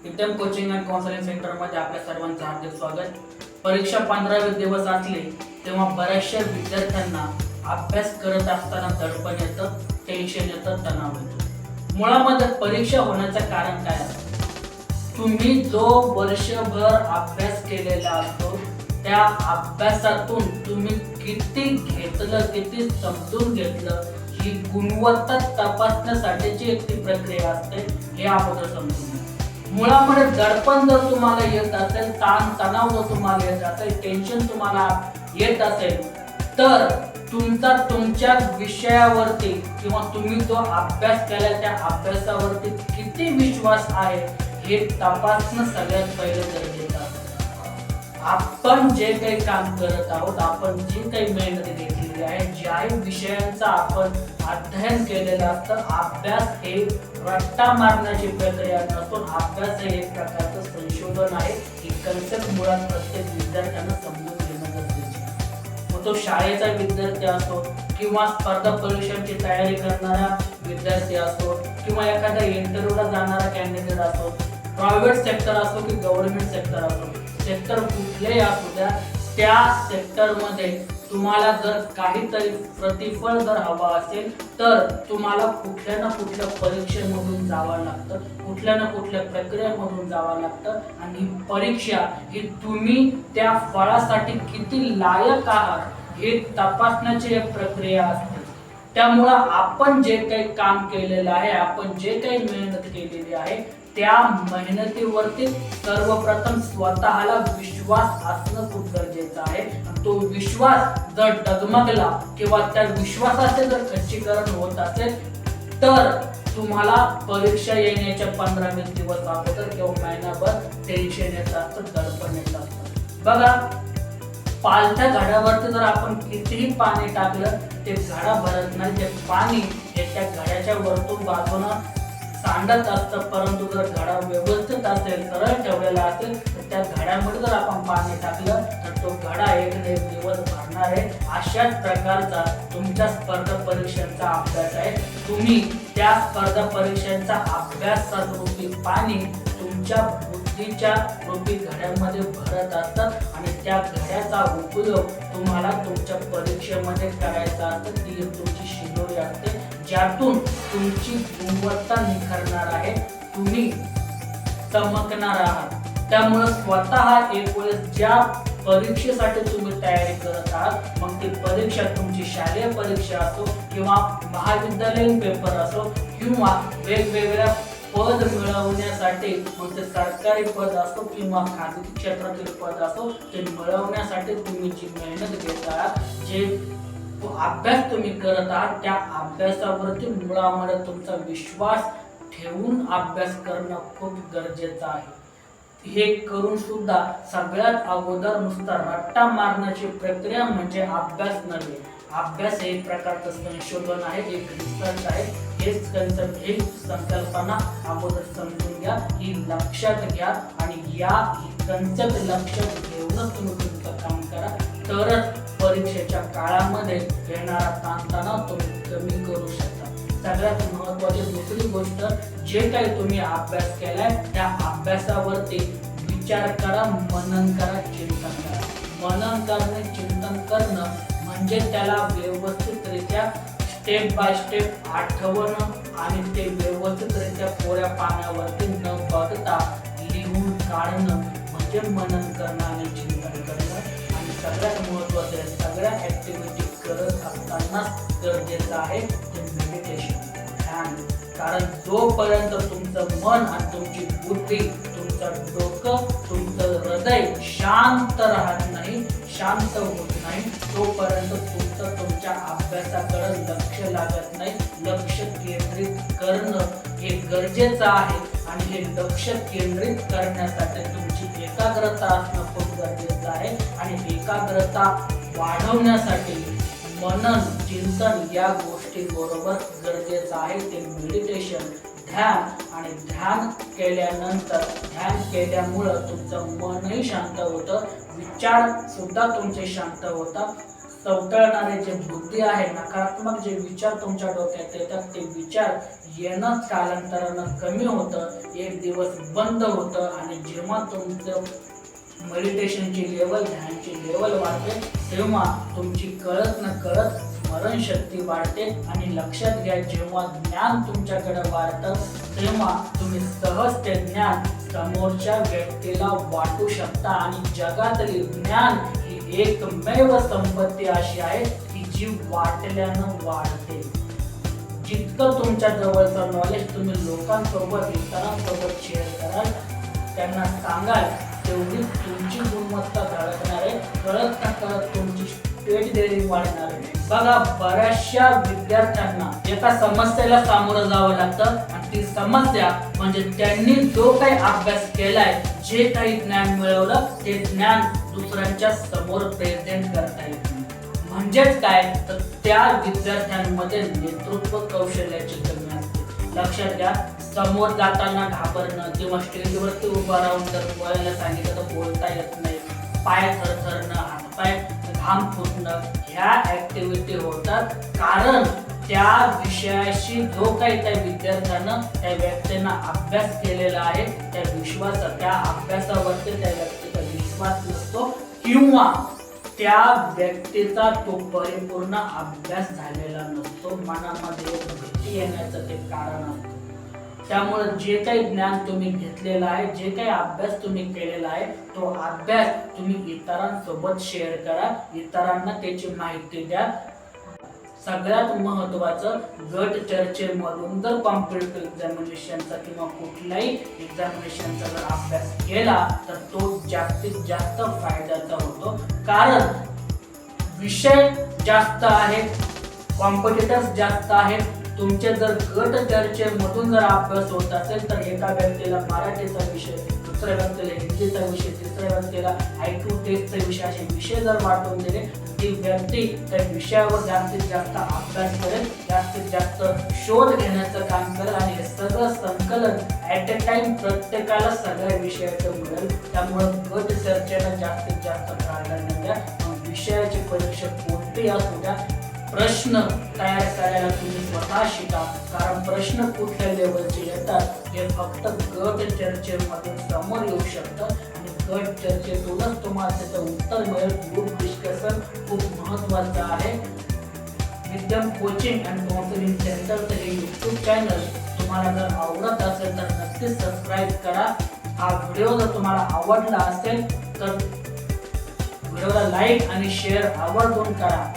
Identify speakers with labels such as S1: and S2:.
S1: Item coaching and counselling centre मध्ये आपल्या सर्वांचं हार्दिक स्वागत। परीक्षा 15वे दिवस असले तेव्हा बऱ्याचशा विद्यार्थ्यांना अभ्यास करत असताना दडपण येतं, टेन्शन येतं, तणाव येतो। मुळामध्ये परीक्षा होण्याचं कारण काय असतं? तुम्ही जो वर्षभर अभ्यास केलेला असतो त्या अभ्यासातून तुम्ही किती घेतलं, किती समजून घेतलं, ही गुणवत्ता तपासण्यासाठीची एक ती प्रक्रिया असते, हे अगोदर समजून घ्या। मुळामध्ये दडपण जर तुम्हाला येत असेल, ताण तणाव जर तुम्हाला येत असेल, टेन्शन तुम्हाला येत असेल, तर तुमच्या विषयावरती किंवा तुम्ही जो अभ्यास केला त्या अभ्यासावरती किती विश्वास आहे हे तपासणं सगळ्यात पहिलं गरजेचं आहे। आपण जे काही काम करत आहोत, आपण जी काही मेहनत घेतलेली आहे, ज्याही विषयांचा आपण अध्ययन केलेलं असतं, अभ्यास हे रट्टा मारण्याची प्रक्रिया नसून अभ्यास हे एक प्रकारचं संशोधन आहे। ही कन्सेप्ट मुळात प्रत्येक विद्यार्थ्यांना समजून घेणं गरजेचं आहे। मग तो शाळेचा विद्यार्थी असो किंवा स्पर्धा परीक्षांची तयारी करणारा विद्यार्थी असो किंवा एखाद्या इंटरव्ह्यूला जाणारा कॅन्डिडेट असो, प्रायव्हेट सेक्टर असो की गव्हर्नमेंट सेक्टर असो, सेक्टर कुठलेही असू द्या, त्या सेक्टरमध्ये तुम्हाला जर काहीतरी प्रतिफळ जर हवा असेल तर तुम्हाला कुठल्या ना कुठल्या परीक्षेमधून जावं लागतं, कुठल्या ना कुठल्या प्रक्रियेमधून जावं लागतं। आणि परीक्षा ही तुम्ही त्या फळासाठी किती लायक आहात हे तपासण्याची एक प्रक्रिया असते। त्यामुळं आपण जे काही काम केलेलं आहे, आपण जे काही मेहनत केलेली आहे, त्या मेहनतीवरती सर्वप्रथम स्वतःला विश्वास असणं खूप गरजेचं आहे। तो विश्वास जर डगमगला किंवा त्या विश्वासाचे जर खच्चीकरण होत असेल तर तुम्हाला परीक्षा येण्याच्या 15-20 दिवस अगोदर किंवा महिनाभर टेन्शन येत असतं, दडपण येत असतं। बघा, पालथ्या घड्यावरती जर आपण कितीही पाणी टाकलं ते घडा भरत नाही। ते पाणी हे त्या घड्याच्या वरतून बाजूनं सांडत असतं, परंतु जर घडा व्यवस्थित असेल, सरळ ठेवलेला असेल तर त्या घड्यामध्ये जर आपण पाणी टाकलं तर तो घडा एक ना एक दिवस भरणार आहे। अशाच प्रकारचा तुमच्या स्पर्धा परीक्षांचा अभ्यास आहे। तुम्ही त्या स्पर्धा परीक्षांचा अभ्यासारूपी पाणी तुमच्या बुद्धीच्या रूपी घड्यामध्ये भरत असतात आणि त्या घड्याचा उपयोग तुम्हाला तुमच्या परीक्षेमध्ये करायचा असतो। ती तुमची शिदोरी असते ज्यातून तुमची गुणवत्ता निखरणार आहे, तुम्ही चमकणार आहात। त्यामुळे स्वतः एक वेळेस ज्या परीक्षेसाठी तुम्ही तयारी करत आहात, मग ती परीक्षा तुमची शालेय परीक्षा असो किंवा महाविद्यालयीन पेपर असो किंवा वेगवेगळ्या पद मिळवण्यासाठी, मग ते सरकारी पद असो किंवा खाजगी क्षेत्रातील पद असो, ते मिळवण्यासाठी तुम्ही जी मेहनत घेत आहात, जे अभ्यास तुम्ही करत आहात, त्या अभ्यासावरती मुळामध्ये तुमचा विश्वास ठेवून अभ्यास करणं खूप गरजेचं आहे। हे करून सुद्धा सगळ्यात अगोदर नुसता रट्टा मारण्याची प्रक्रिया म्हणजे अभ्यास नव्हे। अभ्यास हे एक प्रकारचं संशोधन आहे, एक रिसर्च आहे। हेच कन्सेप्ट, ही संकल्पना अगोदर समजून घ्या, ही लक्षात घ्या आणि या कन्सेप्ट लक्षात घेऊनच तुम्ही तुमचं काम करा, तरच परीक्षेच्या काळामध्ये येणारा ताणतणाव तुम्ही कमी करू शकता। सगळ्यात महत्त्वाची दुसरी गोष्ट, जे काही तुम्ही अभ्यास केलाय त्या अभ्यासावरती विचार करा, मनन करा, चिंतन करा। मनन करणे, चिंतन करणं म्हणजे त्याला व्यवस्थितरित्या स्टेप बाय स्टेप आठवणं आणि ते व्यवस्थितरित्या कोऱ्या पाण्यावरती न बघता लिहून काढणं म्हणजे मनन करणं आणि चिंतन करणं। आणि सगळ्यात महत्त्वाचं आहे, सगळ्या ऍक्टिव्हिटी करत असताना गरजेचं आहे ते मेडिटेशन, ध्यान। कारण जोपर्यंत तुमचं मन आणि तुमची बुद्धी, तुमचं डोकं, तुमचं हृदय शांत राहत नाही, शांत होत नाही, तोपर्यंत तुमचं तुमच्या अभ्यासाकडे लक्ष लागत नाही। लक्ष केंद्रित करणं हे गरजेचं आहे आणि हे लक्ष केंद्रित करण्यासाठी तुमची एकाग्रता असणं खूप गरजेचं आहे। आणि एकाग्रता वाढवण्यासाठी मनन, चिंतन या गोष्टी बरोबर गरजेचं आहे ते मेडिटेशन, ध्यान। आणि ध्यान केल्यानंतर, ध्यान केल्यामुळं तुमचं मनही शांत होतं, विचार सुद्धा तुमचे शांत होतात, चवटळणारे जे बुद्धी आहे, नकारात्मक जे विचार तुमच्या डोक्यात येतात, ते विचार येणं कालांतरानं कमी होतं, एक दिवस बंद होतं आणि जेव्हा तुमचं मेडिटेशनची लेवल, ध्यानची लेवल वाढते, तेव्हा तुमची कळत न कळत स्मरणशक्ती वाढते. आणि लक्षात घ्या, जेव्हा ज्ञान तुमच्याकडे वाढतं तेव्हा तुम्ही सहज ते ज्ञान समोरच्या व्यक्तीला वाटू शकता. आणि जगातली ज्ञान ही एकमेव संपत्ती अशी आहे की जी वाटल्यानं वाढते. जितकं तुमच्या जवळचं नॉलेज तुम्ही लोकांसोबत, इतरांसोबत शेअर कराल, त्यांना सांगाल, तेवढी तुमची गुणवत्ता धडकणार आहे. कळत न कळत तुमची स्टेज डेअरिंग वाढणार आहे. बघा, बऱ्याचशा विद्यार्थ्यांना एका समस्येला सामोरं जावं लागतं आणि ती समस्या म्हणजे त्यांनी जो काही अभ्यास केलाय, जे काही ज्ञान मिळवलं, ते ज्ञान दुसऱ्यांच्या समोर प्रेझेंट करता येत नाही. म्हणजेच काय, तर त्या विद्यार्थ्यांमध्ये नेतृत्व कौशल्याची कमी असते. लक्षात घ्या, समोर जाताना घाबरणं किंवा स्टेजवरती उभा राहून जर बोलायला सांगितलं तर बोलता येत नाही, पाय थरथरणं, हातपाय घाम फुटणं, ह्या ऍक्टिव्हिटी होतात. कारण त्या विषयाशी जो काही त्या विद्यार्थ्यानं, त्या व्यक्तीनं अभ्यास केलेला आहे, त्या अभ्यासावरती त्या व्यक्तीचा विश्वास नसतो किंवा त्या व्यक्तीचा तो परिपूर्ण अभ्यास झालेला नसतो. मनामध्ये भीती येण्याचं ते कारण असतं. त्यामुळे जे काही ज्ञान तुम्ही घेतलेलं आहे, जे काही अभ्यास तुम्ही केलेला आहे, तो अभ्यास तुम्ही इतरांसोबत शेअर करा, इतरांना त्याची माहिती द्या. सगळ्यात महत्त्वाचं, गट चर्चेमधून जर कॉम्पिटिटिव्ह एक्झामिनेशनचा किंवा कुठल्याही एक्झामिनेशनचा जर अभ्यास केला तर तो जास्तीत जास्त फायद्याचा होतो. कारण विषय जास्त आहेत, कॉम्पिटिटर्स जास्त आहेत. तुमचे जर गट चर्चेमधून जर अभ्यास होत असेल तर एका व्यक्तीला मराठीचा विषय, दुसऱ्या व्यक्तीला हिंदीचा विषय, तिसऱ्या व्यक्तीला IQ टेस्टचा विषय, असे विषय जर वाटून दिले, ती व्यक्ती त्या विषयावर जास्तीत जास्त अभ्यास करेल, जास्तीत जास्त शोध घेण्याचं काम करेल आणि हे सगळं संकलन ॲट अ टाइम प्रत्येकाला सगळ्या विषयाचं मिळेल. त्यामुळं गट चर्चेला जास्तीत जास्त प्राधान्य द्या. विषयाची परीक्षा कोणतीही असू द्या, प्रश्न तयार करायला तुम्ही स्वतः शिका. कारण प्रश्न कुठल्या लेवलचे येतात हे फक्त गट चर्चेमधून समोर येऊ शकतं आणि गट चर्चेतूनच तुम्हाला त्याचं उत्तर मिळेल. ग्रुप डिस्कशन खूप महत्त्वाचं आहे. विद्यम कोचिंग अँड काउन्सिलिंग सेंटरचं हे यूट्यूब चॅनल तुम्हाला जर आवडत असेल तर नक्कीच सबस्क्राईब करा. हा व्हिडिओ जर तुम्हाला आवडला असेल तर व्हिडिओला लाईक आणि शेअर आवर्जून करा.